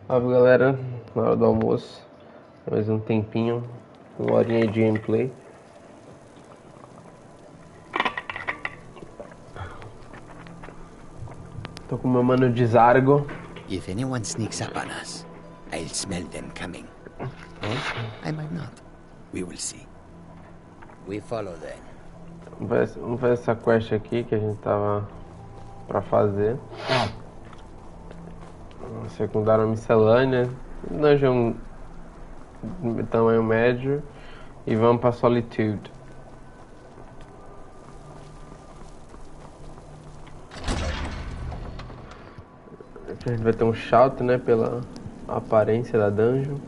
Salve galera, na hora do almoço, mais um tempinho, uma horinha de gameplay. Tô com meu mano de Zargo. If anyone sneaks up on us, I'll smell them coming. Or I might not. We will see. We follow them. Vamos ver essa quest aqui que a gente tava pra fazer. Secundária miscelânea, dungeon tamanho médio e vamos pra Solitude. A gente vai ter um shout, né, pela aparência da dungeon.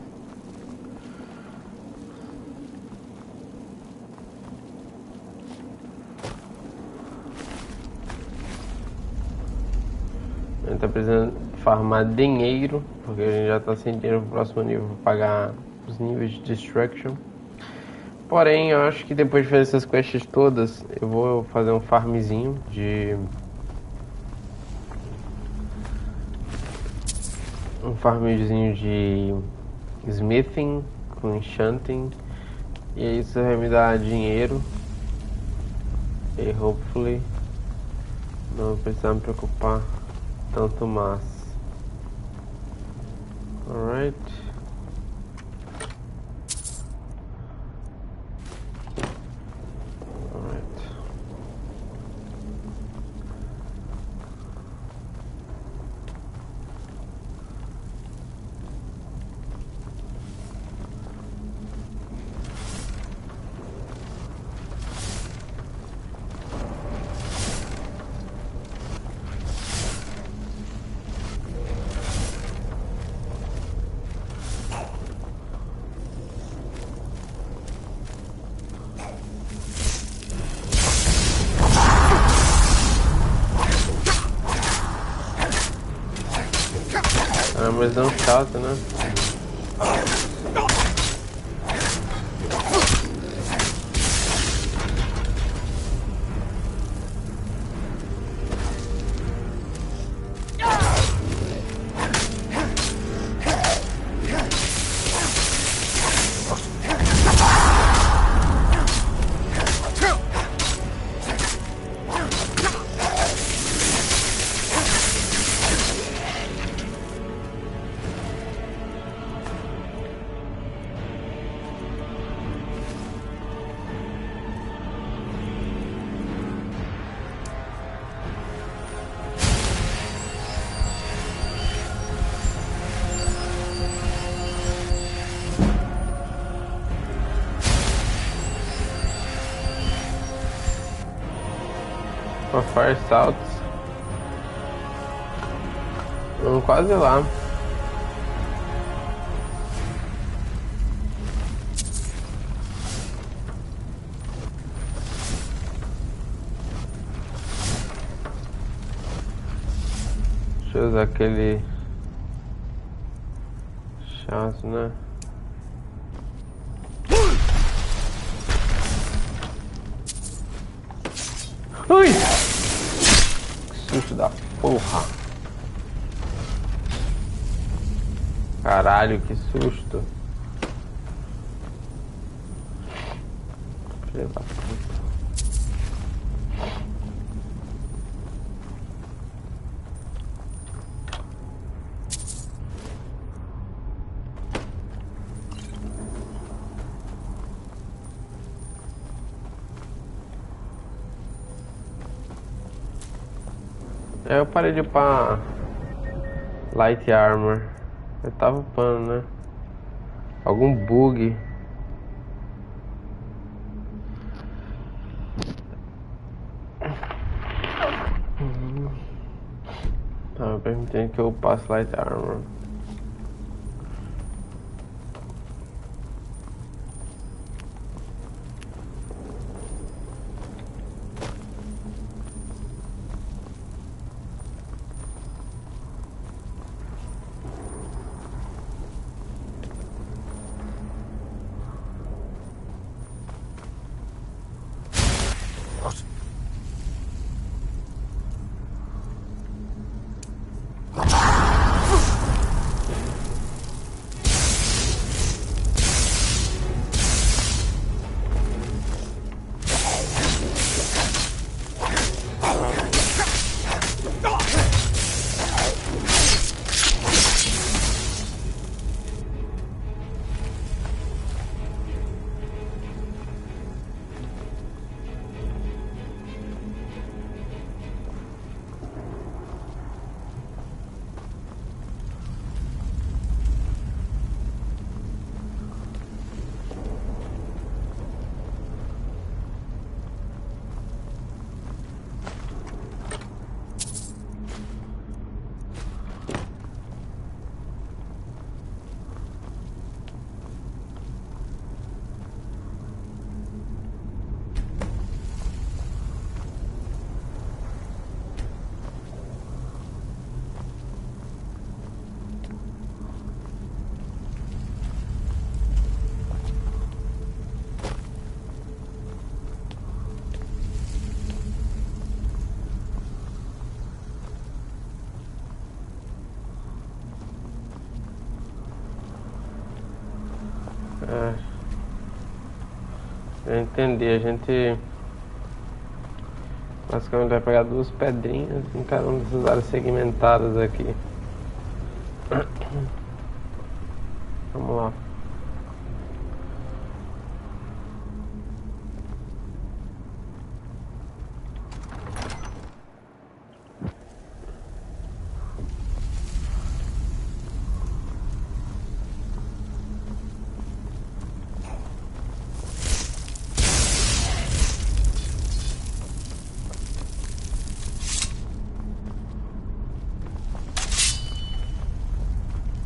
A gente tá precisando farmar dinheiro, porque a gente já tá sem dinheiro pro próximo nível pra pagar os níveis de destruction. Porém, eu acho que depois de fazer essas quests todas, eu vou fazer um farmzinho de... um farmzinho de smithing com enchanting, e isso vai me dar dinheiro e hopefully não vou precisar me preocupar tanto mais. Alright. Mas não chato, né? Uma Fire Salts. Vamos quase lá. Deixa eu usar aquele chato, né? Ui! Que susto da porra! Caralho, que susto! Filha da puta! Eu parei de upar Light Armor. Eu tava upando, né? Algum bug. Tava permitindo que eu upasse Light Armor. É, eu entendi, a gente basicamente vai pegar duas pedrinhas em cada uma dessas áreas segmentadas aqui. Vamos lá.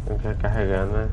Não quer carregar, né?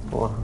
Porra.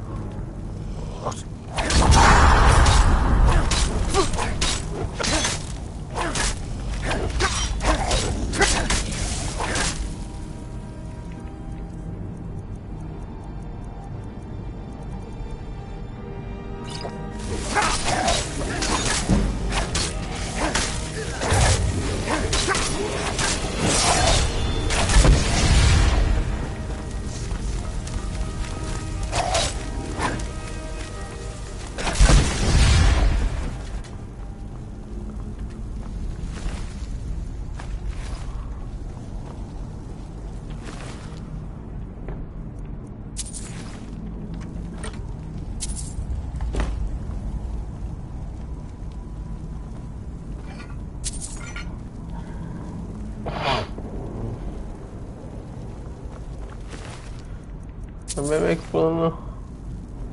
Também meio que pulando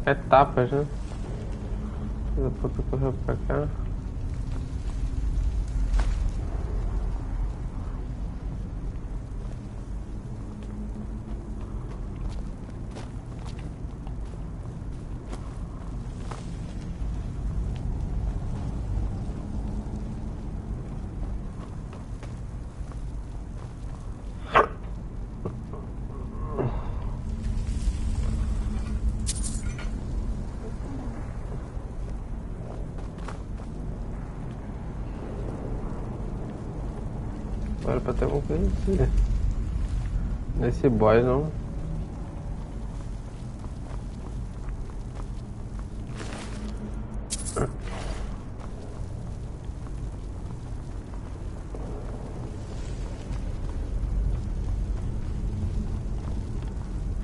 etapas, né? Depois eu correr pra cá. Era pra ter alguma coisa assim. Nesse boy não.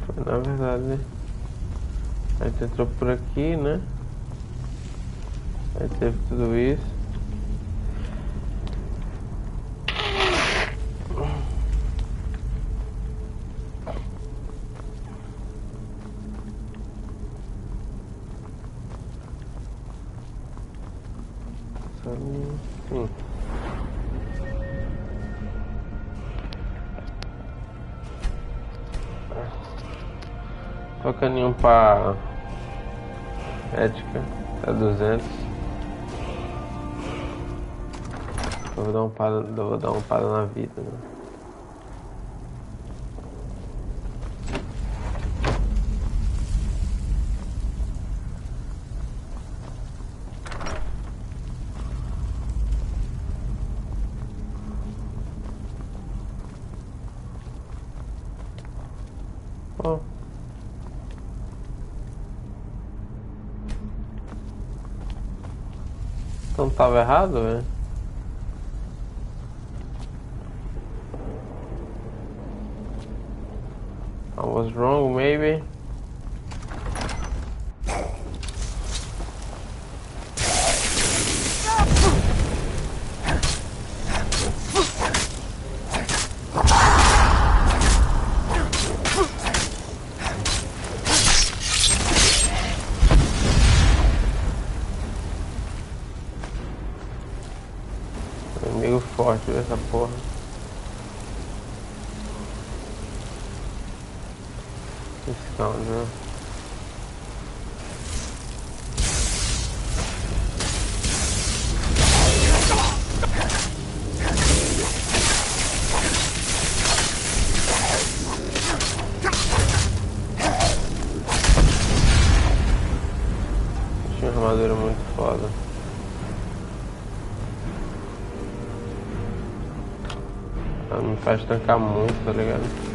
Foi na verdade, né? A gente entrou por aqui, né? Aí teve tudo isso. ali. Sim. Tocando em um pra ética, tá 200. Eu vou dar um para na vida, né? Oh. Então tava errado, velho? I was wrong, maybe. É meio forte essa porra. Scoundrel. Tinha uma armadura muito foda. Ela me faz tancar muito, tá ligado?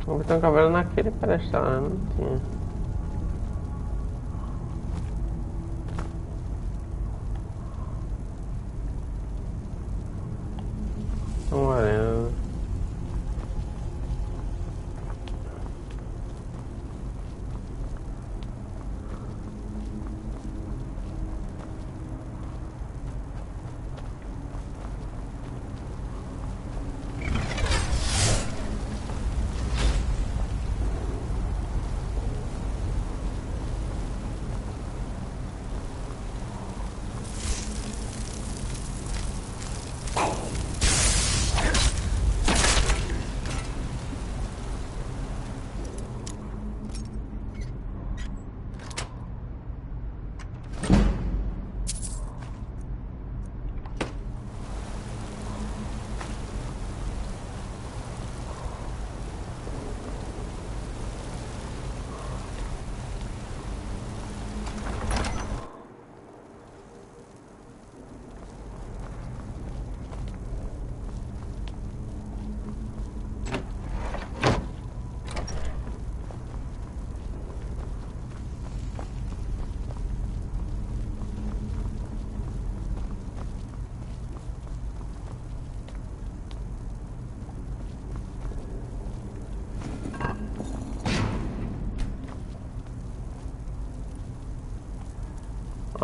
Vou botar um cavalo naquele pedestal, né? Não tinha. Uma arena.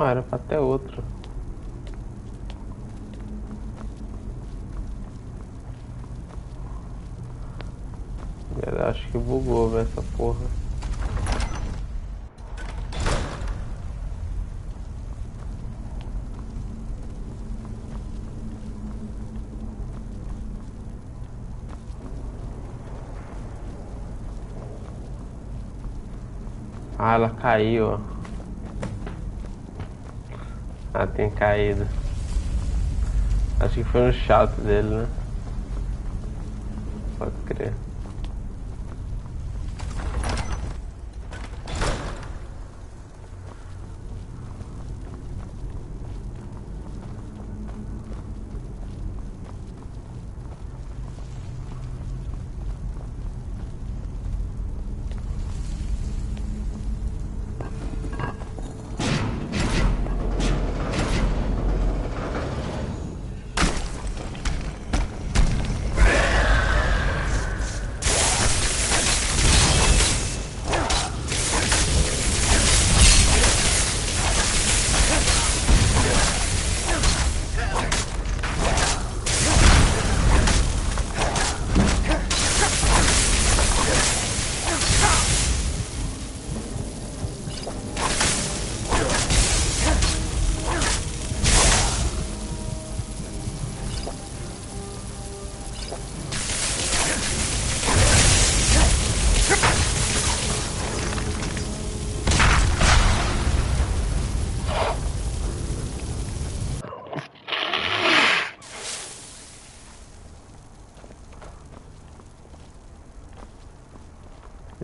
Não, era pra ter outro. Eu acho que bugou, velho, essa porra. Ah, ela caiu, ó. Ah, tem caído. Acho que foi no chato dele, né? Pode crer.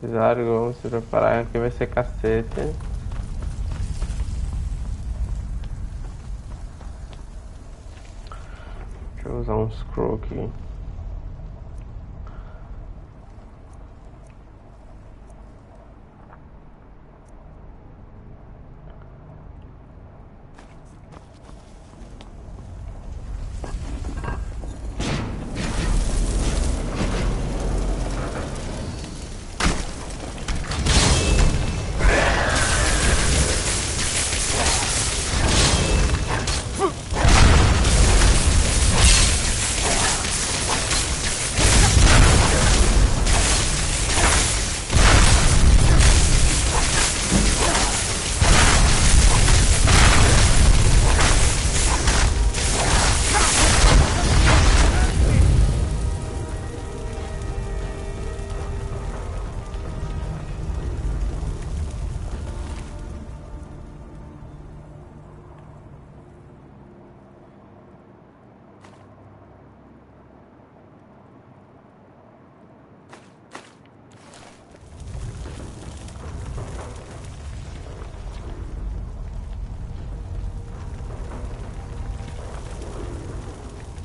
Exato, vamos se preparar que vai ser cacete. Deixa eu usar um scroll aqui.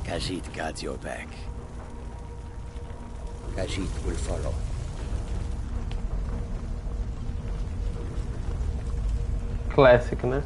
Khajiit guards your back. Khajiit will follow. Classic, né?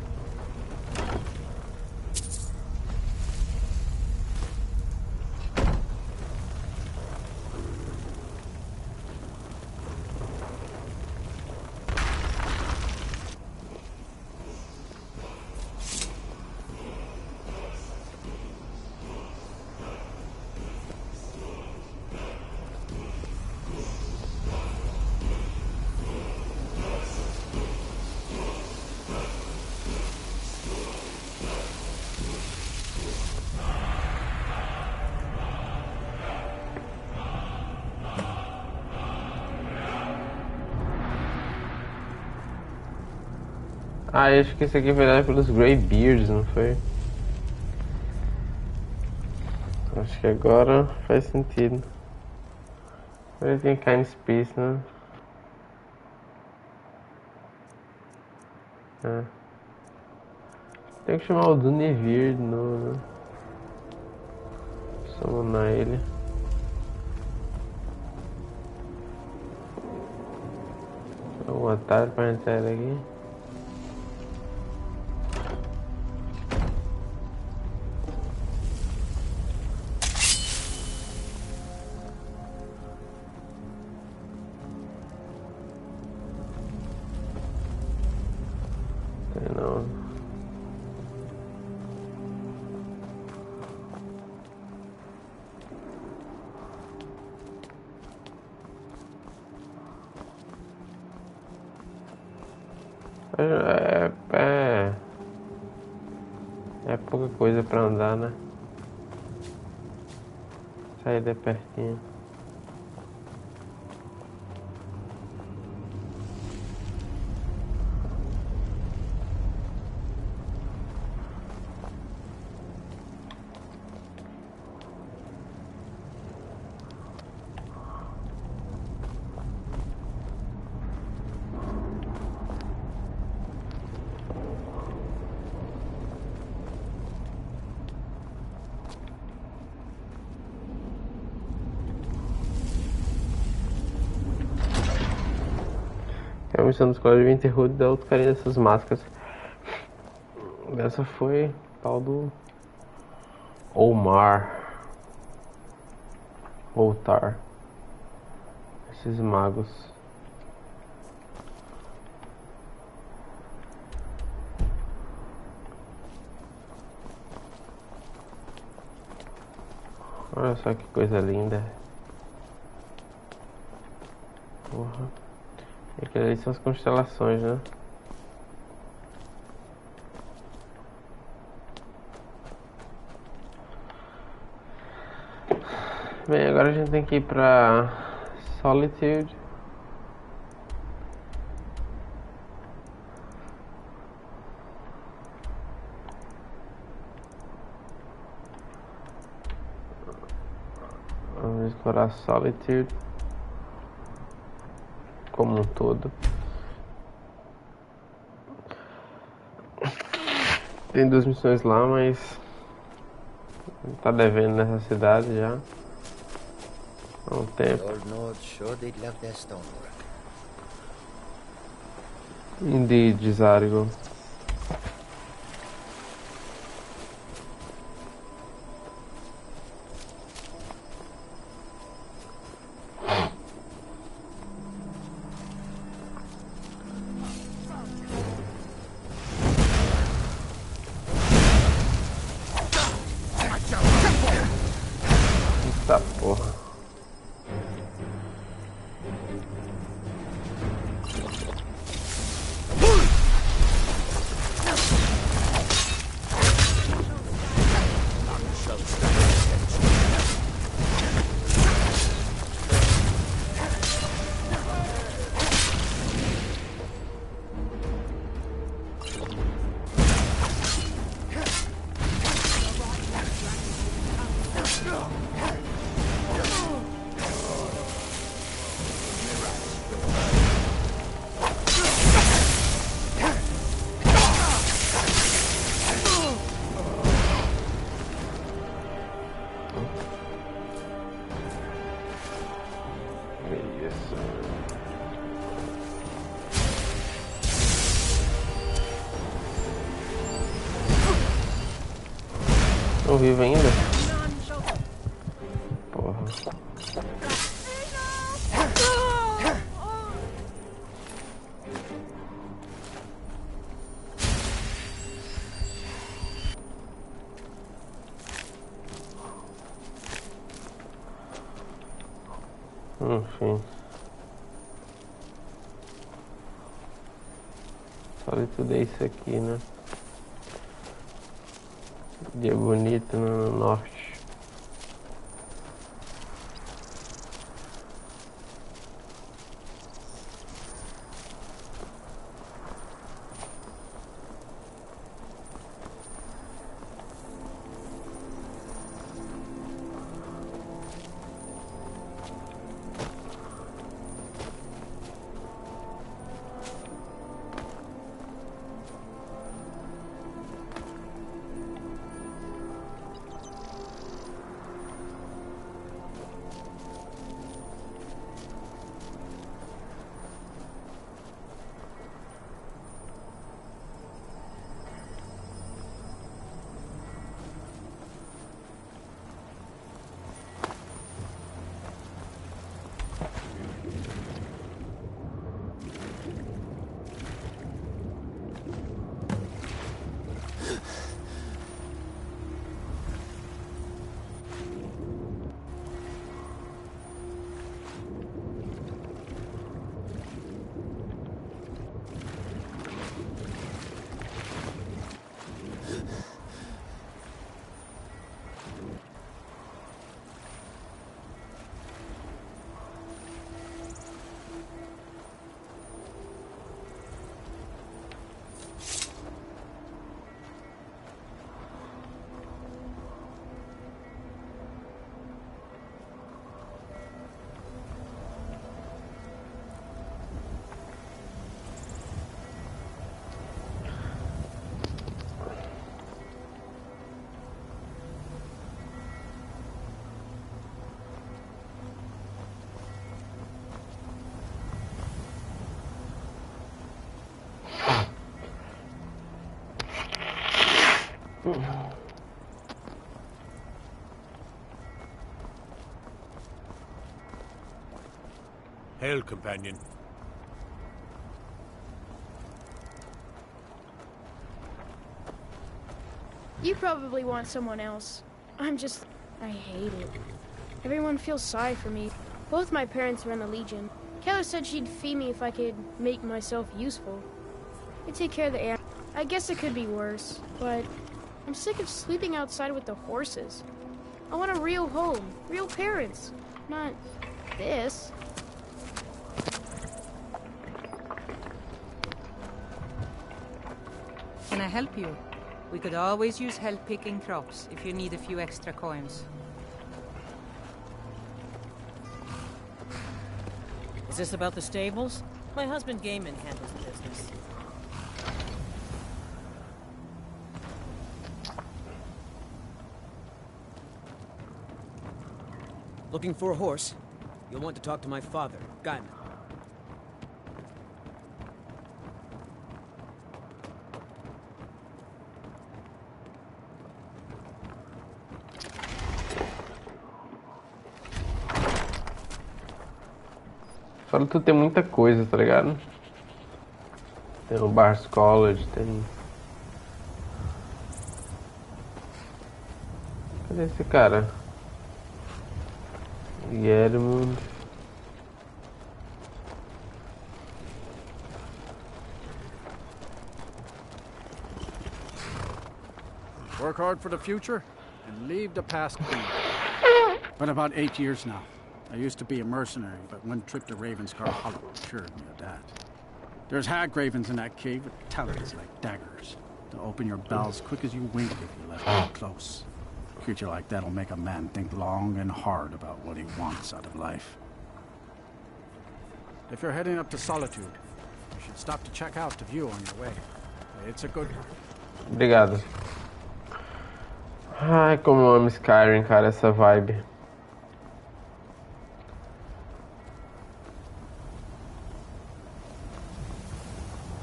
Ah, eu acho que esse aqui foi dado pelos Greybeards, não foi? Acho que agora faz sentido. Ele tem kind space, né? É. Tem que chamar o Dunivir de novo, né? Summonar ele. Um atalho pra entrar aqui. Não. pouca coisa pra andar, né? Sair de pertinho. A missão dos códigos de Winterhood dá outro carinho dessas máscaras. Essa foi tal do Voltar. Esses magos. Olha só que coisa linda. Porra. E aquelas ali são as constelações, né? Bem, agora a gente tem que ir pra Solitude. Vamos explorar Solitude como um todo. Tem 2 missões lá, mas tá devendo nessa cidade já há um tempo. Indeed, Zargo. Eita porra. Não vivo ainda? Porra. Enfim. Solitude é isso aqui, né? Dia bonito no norte. Hail, companion. You probably want someone else. I hate it. Everyone feels sorry for me. Both my parents were in the Legion. Keller said she'd fee me if I could make myself useful. I take care of the air. I guess it could be worse, but I'm sick of sleeping outside with the horses. I want a real home, real parents, not this. Can I help you? We could always use help picking crops if you need a few extra coins. Is this about the stables? My husband Gaiman handles the business. Looking for a horse? You'll want to talk to my father, Gaiman. Fala, tu tem muita coisa, tá ligado? Tem o Bars College, tem... Cadê esse cara? Guillermo... Work hard for the future and leave the past behind. Been about 8 years now. I used to be a mercenary, but one trip to Ravenscar Hollow assured me of that. There's hag ravens in that cave with talons like daggers. They'll open your bowels quick as you wink if you let them close. A creature like that'll make a man think long and hard about what he wants out of life. If you're heading up to Solitude, you should stop to check out the view on your way. It's a good one. Obrigado. Ai, como eu amo Skyrim, cara, essa vibe.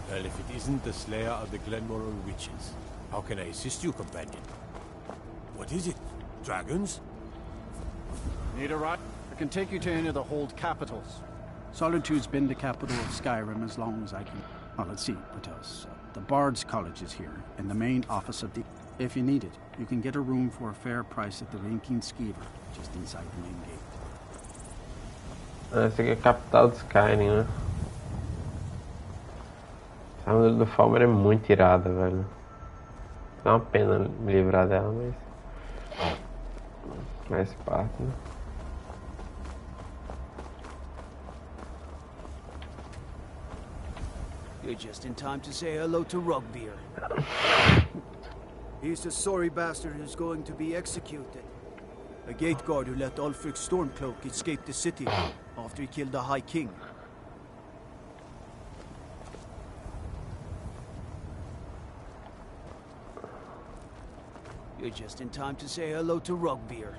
Well, if it isn't the Slayer of the Glenmoral Witches, how can I assist you, companion? What is it? Dragons? Need a ride? I can take you to any of the hold capitals. Solitude's been the capital of Skyrim as long as I can... Well, let's see, what else? The Bard's College is here, and the main office of the... If you need it, you can get a room for a fair price at the Rinkin Skeever, just inside the main gate. Essa aqui é a capital de Skyrim, né? A armadura do Falmer é muito irada, velho. Dá uma pena me livrar dela, mas... Faz parte, né? You're just in time to say hello to Rugbeer. He's the sorry bastard who's going to be executed. A gate guard who let Ulfric's Stormcloak escape the city after he killed the High King. You're just in time to say hello to Rugbeer.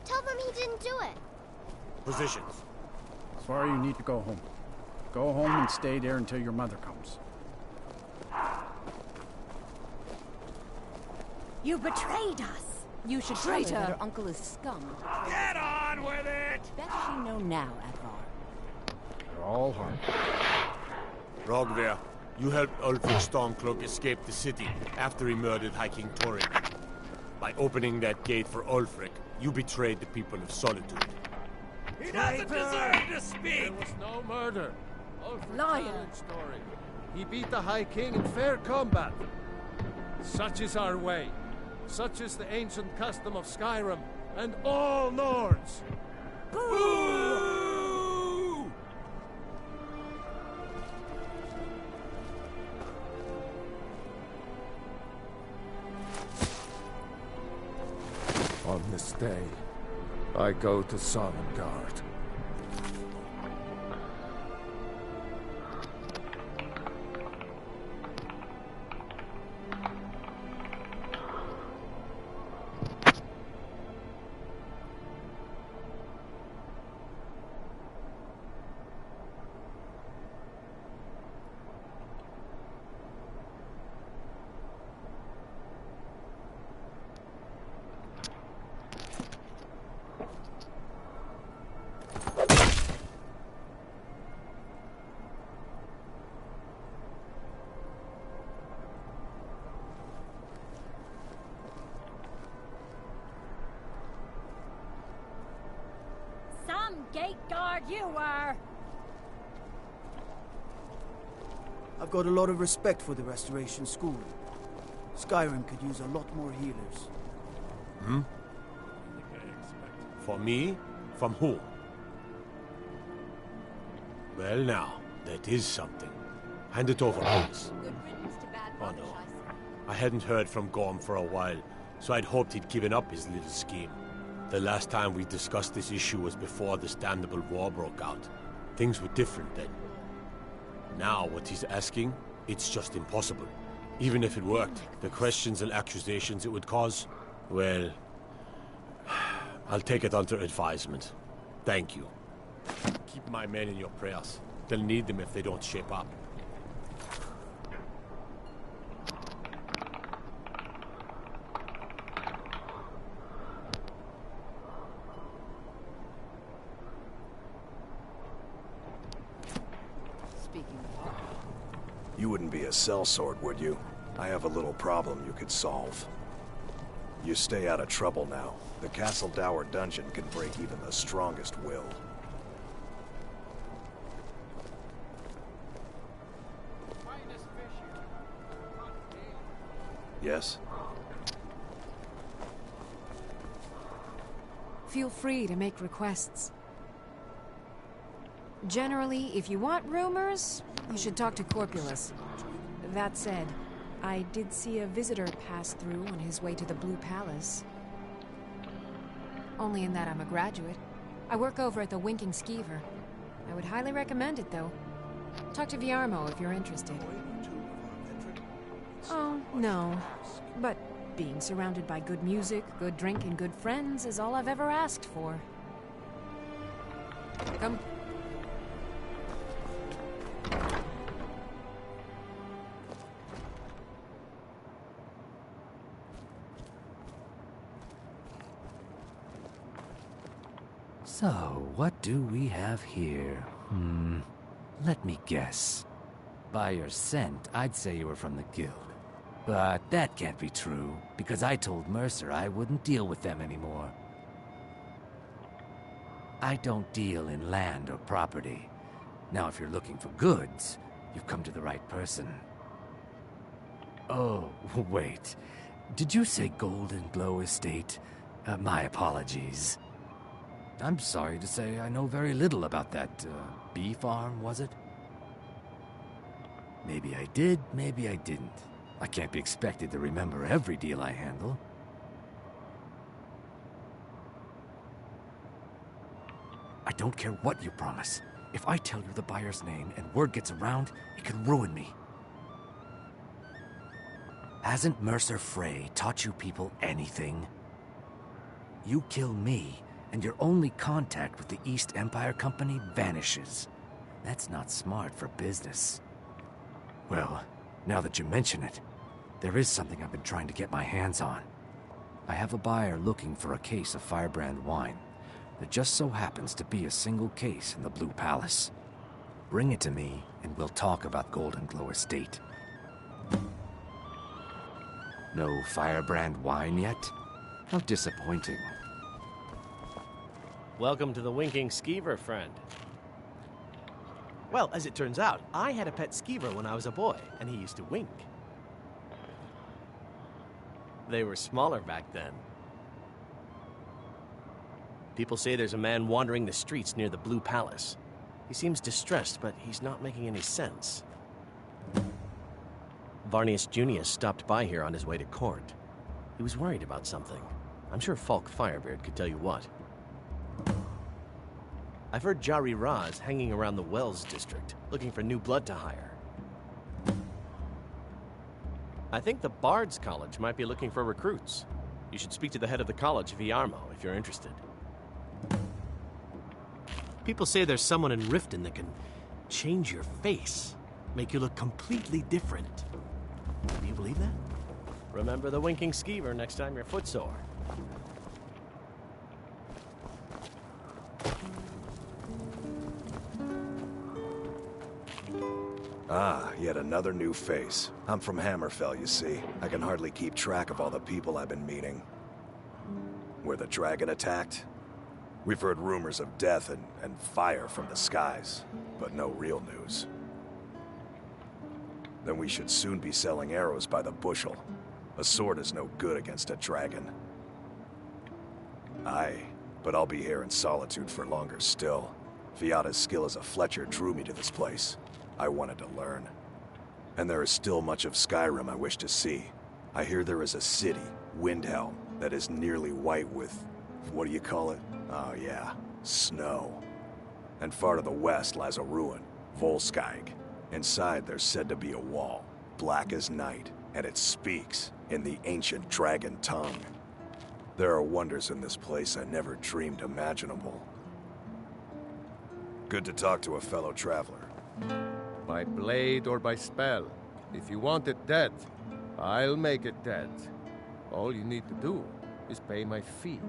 Tell them he didn't do it. Positions. Sorry, you need to go home. Go home and stay there until your mother comes. You betrayed us. You should tell her that her uncle is scum. Get on with it! Bet she know now, Advar. They're all hard. Rogver, you helped Ulfric Stormcloak escape the city after he murdered High King Torrik. By opening that gate for Ulfric, you betrayed the people of Solitude. He doesn't deserve to speak! There was no murder. Ulfric's Liar. story. He beat the High King in fair combat. Such is our way. Such is the ancient custom of Skyrim and all Nords. Boo! On this day, I go to Sovngarde. gate guard you were! I've got a lot of respect for the Restoration School. Skyrim could use a lot more healers. Hmm? For me? From who? Well now, that is something. Hand it over, please. Oh no. I hadn't heard from Gorm for a while, so I'd hoped he'd given up his little scheme. The last time we discussed this issue was before the Standable War broke out. Things were different then. Now, what he's asking, it's just impossible. Even if it worked, the questions and accusations it would cause, well, I'll take it under advisement. Thank you. Keep my men in your prayers. They'll need them if they don't shape up. You wouldn't be a sellsword, would you? I have a little problem you could solve. You stay out of trouble now. The Castle Dower dungeon can break even the strongest will. Yes? Feel free to make requests. Generally, if you want rumors, you should talk to Corpulus. That said, I did see a visitor pass through on his way to the Blue Palace. Only in that I'm a graduate. I work over at the Winking Skeever. I would highly recommend it, though. Talk to Viarmo if you're interested. Oh, no. But being surrounded by good music, good drink, and good friends is all I've ever asked for. Come. So, what do we have here? Let me guess. By your scent, I'd say you were from the guild. But that can't be true, because I told Mercer I wouldn't deal with them anymore. I don't deal in land or property. Now, if you're looking for goods, you've come to the right person. Oh, wait. Did you say Golden Glow Estate? My apologies. I'm sorry to say I know very little about that, bee farm, was it? Maybe I did, maybe I didn't. I can't be expected to remember every deal I handle. I don't care what you promise. If I tell you the buyer's name and word gets around, it could ruin me. Hasn't Mercer Frey taught you people anything? You kill me, and your only contact with the East Empire Company vanishes. That's not smart for business. Well, now that you mention it, there is something I've been trying to get my hands on. I have a buyer looking for a case of Firebrand wine. There just so happens to be a single case in the Blue Palace. Bring it to me, and we'll talk about Golden Glow Estate. No Firebrand wine yet? How disappointing. Welcome to the Winking Skeever, friend. Well, as it turns out, I had a pet skeever when I was a boy, and he used to wink. They were smaller back then. People say there's a man wandering the streets near the Blue Palace. He seems distressed, but he's not making any sense. Varnius Junius stopped by here on his way to court. He was worried about something. I'm sure Falk Firebeard could tell you what. I've heard Jari Raz hanging around the Wells district, looking for new blood to hire. I think the Bard's College might be looking for recruits. You should speak to the head of the college, Viarmo, if you're interested. People say there's someone in Riften that can change your face, make you look completely different. Do you believe that? Remember the Winking Skeever next time you're footsore. Ah, yet another new face. I'm from Hammerfell, you see. I can hardly keep track of all the people I've been meeting. Where the dragon attacked? We've heard rumors of death and fire from the skies, but no real news. Then we should soon be selling arrows by the bushel. A sword is no good against a dragon. Aye, but I'll be here in solitude for longer still. Viata's skill as a fletcher drew me to this place. I wanted to learn. And there is still much of Skyrim I wish to see. I hear there is a city, Windhelm, that is nearly white with... what do you call it? Oh yeah, snow. And far to the west lies a ruin, Volskag. Inside there's said to be a wall, black as night, and it speaks in the ancient dragon tongue. There are wonders in this place I never dreamed imaginable. Good to talk to a fellow traveler. By blade or by spell. If you want it dead, I'll make it dead. All you need to do is pay my fee.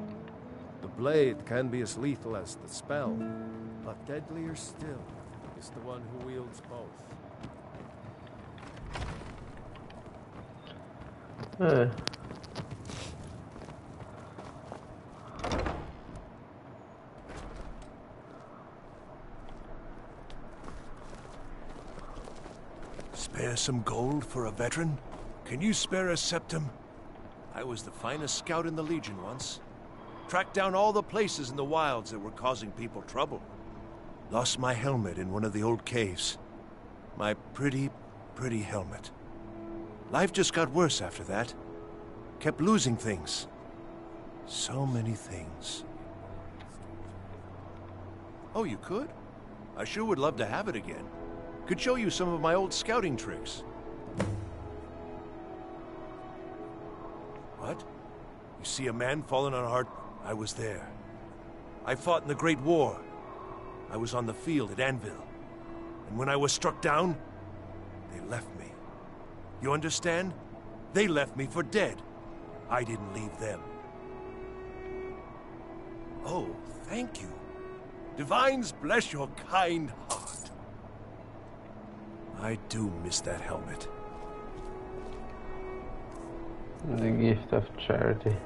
The blade can be as lethal as the spell, but deadlier still is the one who wields both. Spare some gold for a veteran? Can you spare a septum? I was the finest scout in the Legion once. Tracked down all the places in the wilds that were causing people trouble. Lost my helmet in one of the old caves. My pretty, pretty helmet. Life just got worse after that. Kept losing things. So many things. Oh, you could? I sure would love to have it again. Could show you some of my old scouting tricks. What? You see a man fallen on a hard... I was there. I fought in the Great War. I was on the field at Anvil. And when I was struck down, they left me. You understand? They left me for dead. I didn't leave them. Oh, thank you. Divines bless your kind heart. I do miss that helmet. The gift of charity.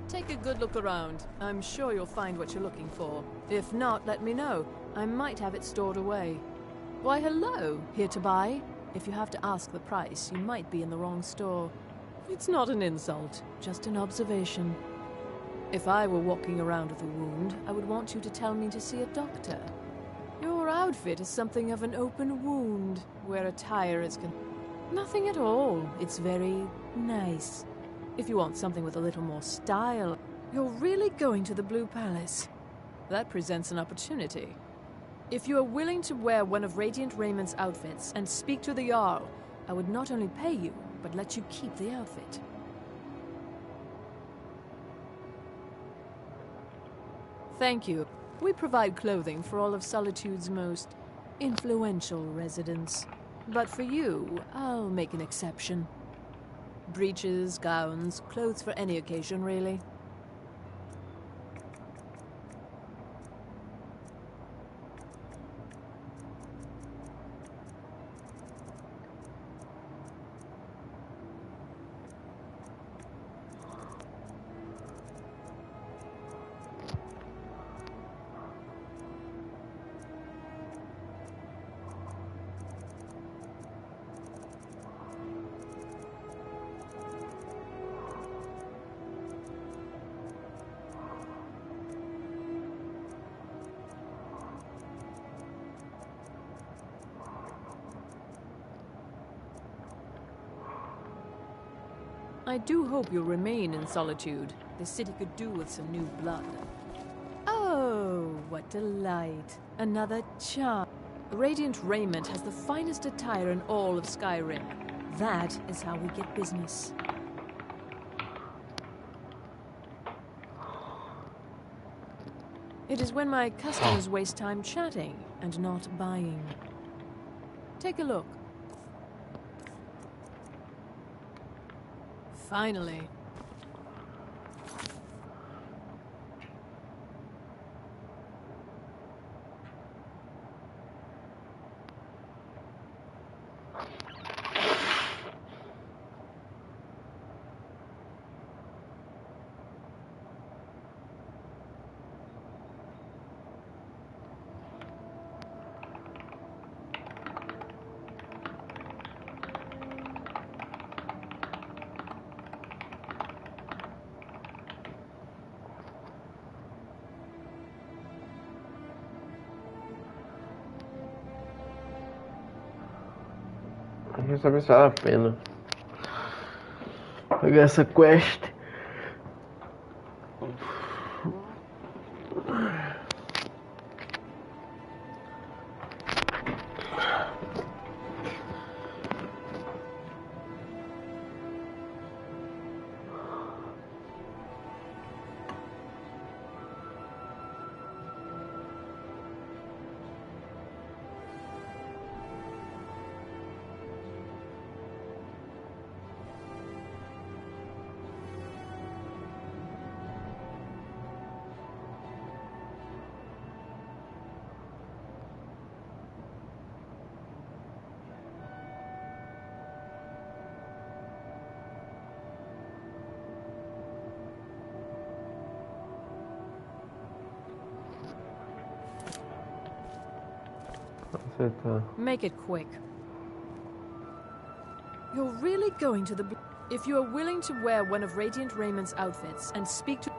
Take a good look around. I'm sure you'll find what you're looking for. If not, let me know. I might have it stored away. Why, hello. Here to buy? If you have to ask the price, you might be in the wrong store. It's not an insult, just an observation. If I were walking around with a wound, I would want you to tell me to see a doctor. Your outfit is something of an open wound, where attire is nothing at all. It's very nice. If you want something with a little more style, you're really going to the Blue Palace. That presents an opportunity. If you are willing to wear one of Radiant Raymond's outfits and speak to the Jarl, I would not only pay you, but let you keep the outfit. Thank you. We provide clothing for all of Solitude's most influential residents. But for you, I'll make an exception. Breeches, gowns, clothes for any occasion, really. I do hope you'll remain in Solitude. The city could do with some new blood. Oh, what delight. Another charm. Radiant Raiment has the finest attire in all of Skyrim. That is how we get business. It is when my customers waste time chatting and not buying. Take a look. Finally. Eu quero saber se vale a pena pegar essa quest. Make it quick. You're really going to the... If you are willing to wear one of Radiant Raymond's outfits and speak to...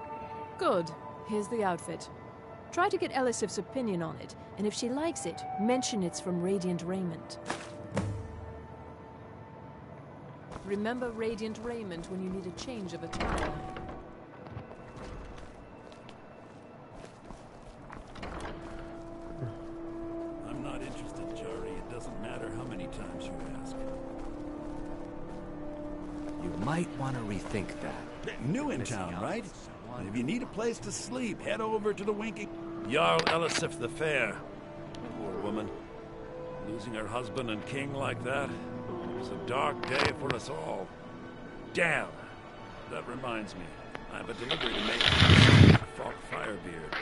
Good. Here's the outfit. Try to get Elisif's opinion on it, and if she likes it, mention it's from Radiant Raymond. Remember Radiant Raymond when you need a change of attire. I'm not interested, Jari. It doesn't matter how many times you ask. You might want to rethink that. New in town, right? If you need a place to sleep, head over to the Winking... Jarl Elisif the Fair. Poor woman. Losing her husband and king like that. It's a dark day for us all. Damn! That reminds me. I have a delivery to make from Falk Firebeard.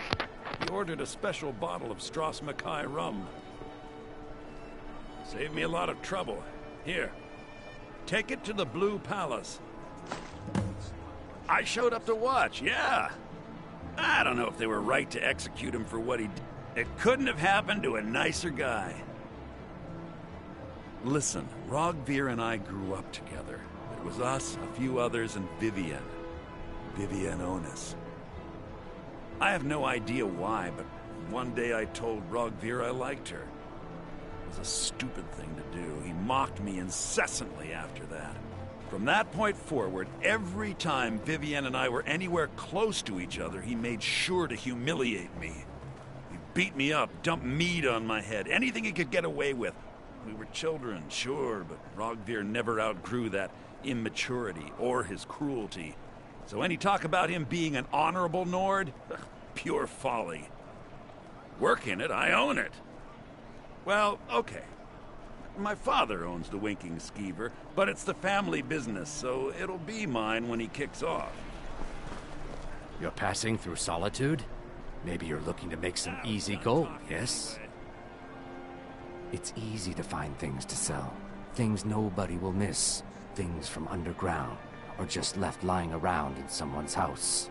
He ordered a special bottle of Strass Mackay rum. Saved me a lot of trouble. Here. Take it to the Blue Palace. I showed up to watch, yeah. I don't know if they were right to execute him for what he did. It couldn't have happened to a nicer guy. Listen, Rogvir and I grew up together. It was us, a few others, and Vivienne. Vivienne Onus. I have no idea why, but one day I told Rogvir I liked her. It was a stupid thing to do. He mocked me incessantly after that. From that point forward, every time Vivienne and I were anywhere close to each other, he made sure to humiliate me. He beat me up, dumped meat on my head, anything he could get away with. We were children, sure, but Rogvir never outgrew that immaturity or his cruelty. So any talk about him being an honorable Nord? Pure folly. Work in it, I own it. Well, okay. My father owns the Winking Skeever, but it's the family business, so it'll be mine when he kicks off. You're passing through Solitude? Maybe you're looking to make some easy gold, yes? It's easy to find things to sell. Things nobody will miss. Things from underground, or just left lying around in someone's house.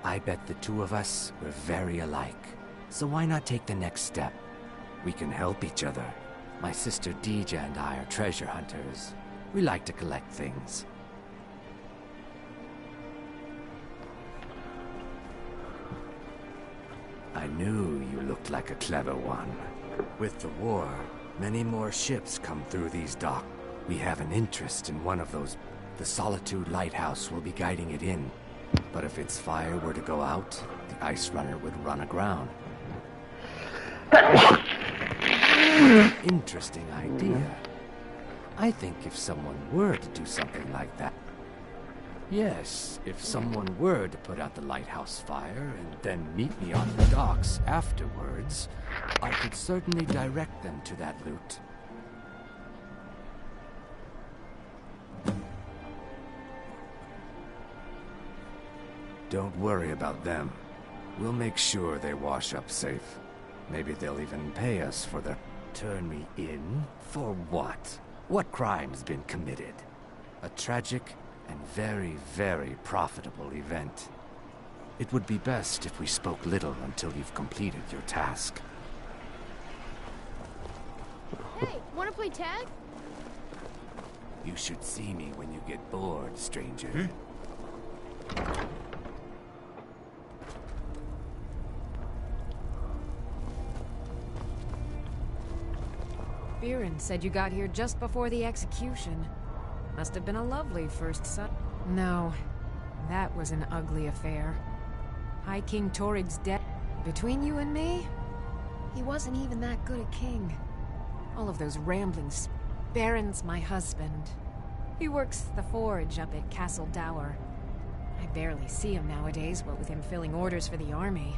I bet the two of us were very alike. So why not take the next step? We can help each other. My sister Dija and I are treasure hunters. We like to collect things. I knew you looked like a clever one. With the war, many more ships come through these docks. We have an interest in one of those. The Solitude Lighthouse will be guiding it in. But if its fire were to go out, the ice runner would run aground. Interesting idea. I think if someone were to do something like that... Yes, if someone were to put out the lighthouse fire and then meet me on the docks afterwards, I could certainly direct them to that loot. Don't worry about them. We'll make sure they wash up safe. Maybe they'll even pay us for the... Turn me in? For what? What crime's been committed? A tragic and very, very profitable event. It would be best if we spoke little until you've completed your task. Hey, wanna play tag? You should see me when you get bored, stranger. Viren said you got here just before the execution. Must have been a lovely first sight. No, that was an ugly affair. High King Torig's death. Between you and me, he wasn't even that good a king. All of those ramblings. Baron's my husband. He works the forge up at Castle Dower. I barely see him nowadays, what with him filling orders for the army.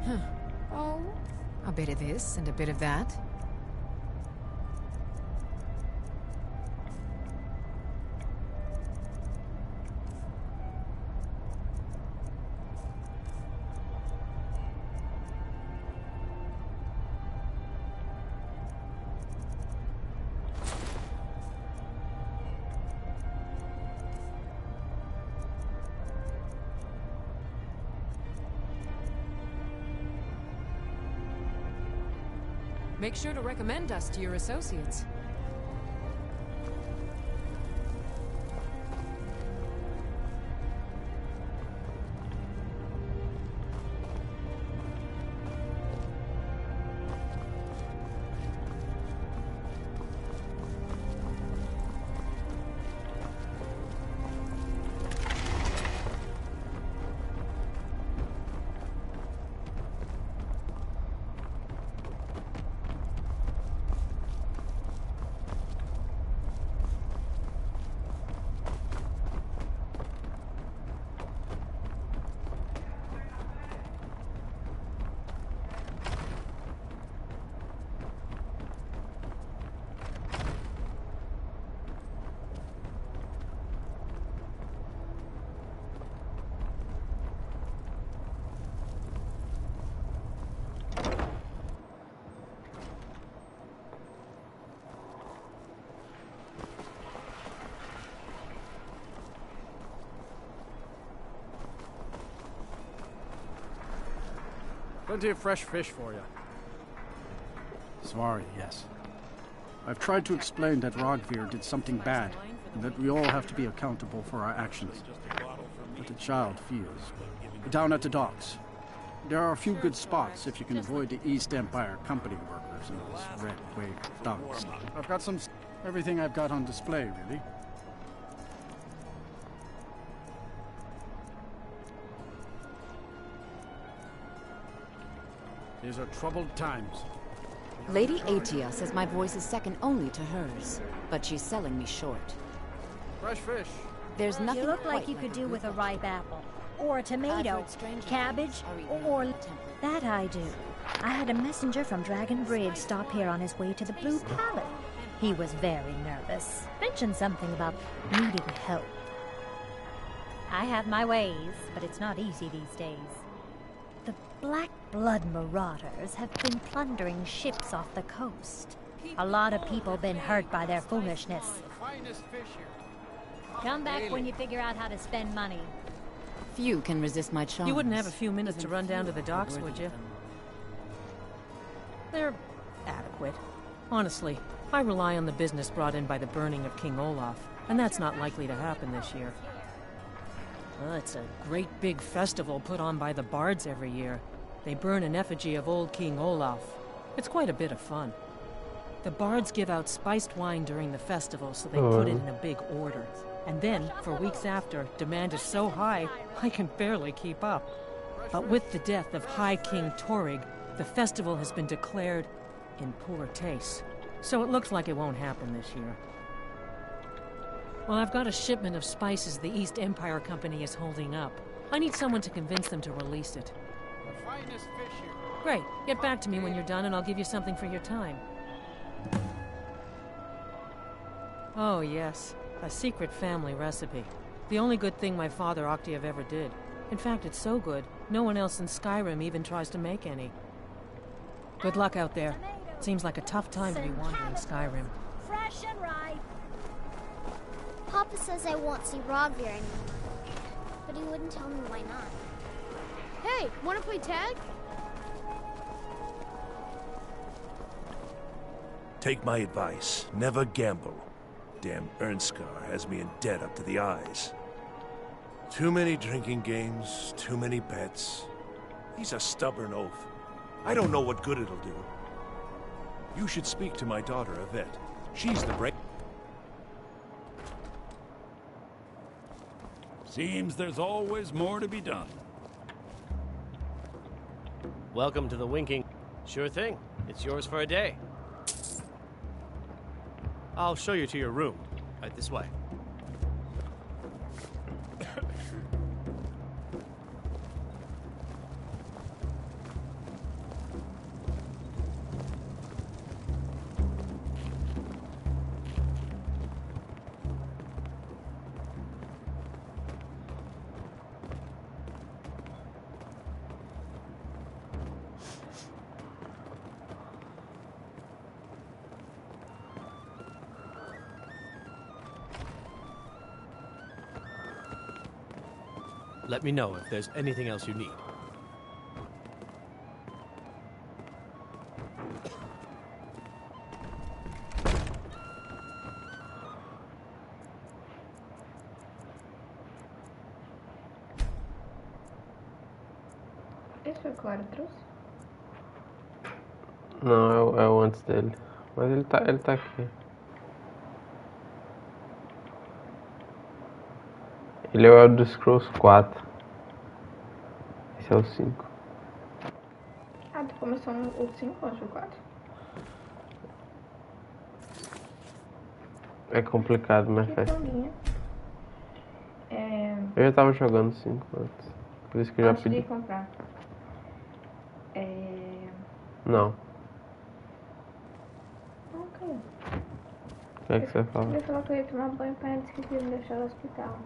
Huh. Oh, a bit of this and a bit of that. Make sure to recommend us to your associates. Plenty of fresh fish for you. Sorry, yes. I've tried to explain that Rogvir did something bad, and that we all have to be accountable for our actions. But the child feels. Down at the docks. There are a few good spots if you can avoid the East Empire Company workers and those red wave thugs. I've got everything I've got on display, really. These are troubled times. Lady Atia says my voice is second only to hers, but she's selling me short. Fresh fish. There's nothing. You look like you could do with a ripe apple, or a tomato, cabbage, or that I do. I had a messenger from Dragon Bridge stop here on his way to the Blue Palace. He was very nervous. Mentioned something about needing help. I have my ways, but it's not easy these days. The Black Blood marauders have been plundering ships off the coast. A lot of people been hurt by their foolishness. Come back when you figure out how to spend money. Few can resist my charms. You wouldn't have a few minutes to run down to the docks, would you? They're adequate. Honestly, I rely on the business brought in by the burning of King Olaf, and that's not likely to happen this year. It's a great big festival put on by the bards every year. They burn an effigy of old King Olaf. It's quite a bit of fun. The bards give out spiced wine during the festival, so they put it in a big order. And then, for weeks after, demand is so high, I can barely keep up. But with the death of High King Torig, the festival has been declared in poor taste. So it looks like it won't happen this year. Well, I've got a shipment of spices the East Empire Company is holding up. I need someone to convince them to release it. The finest fish here. Great. Get back to me when you're done and I'll give you something for your time. Oh, yes. A secret family recipe. The only good thing my father Octave ever did. In fact, it's so good, no one else in Skyrim even tries to make any. Good luck out there. Seems like a tough time to be wandering Skyrim. Fresh and ripe. Papa says I won't see Rogvir anymore, but he wouldn't tell me why not. Hey, wanna play tag? Take my advice. Never gamble. Damn Ernskar has me in debt up to the eyes. Too many drinking games, too many bets. He's a stubborn oaf. I don't know what good it'll do. You should speak to my daughter, Yvette. She's the break. Seems there's always more to be done. Welcome to the Winking. Sure thing. It's yours for a day. I'll show you to your room. Right this way. Let me know if there's anything else you need. Esse foi o que o Clara trouxe? Não, é o antes dele. Mas ele tá aqui. Ele é o Elder Scrolls 4. Esse é o 5. Ah, tu começou o 5 antes do 4? É complicado, mas Que faz. tonguinha. Eu já tava jogando 5 antes. Por isso que eu já Antes pedi. de comprar. Não. Ok. O que é que você fala? Eu ia falar que eu ia tomar banho para antes que ele me deixar no hospital.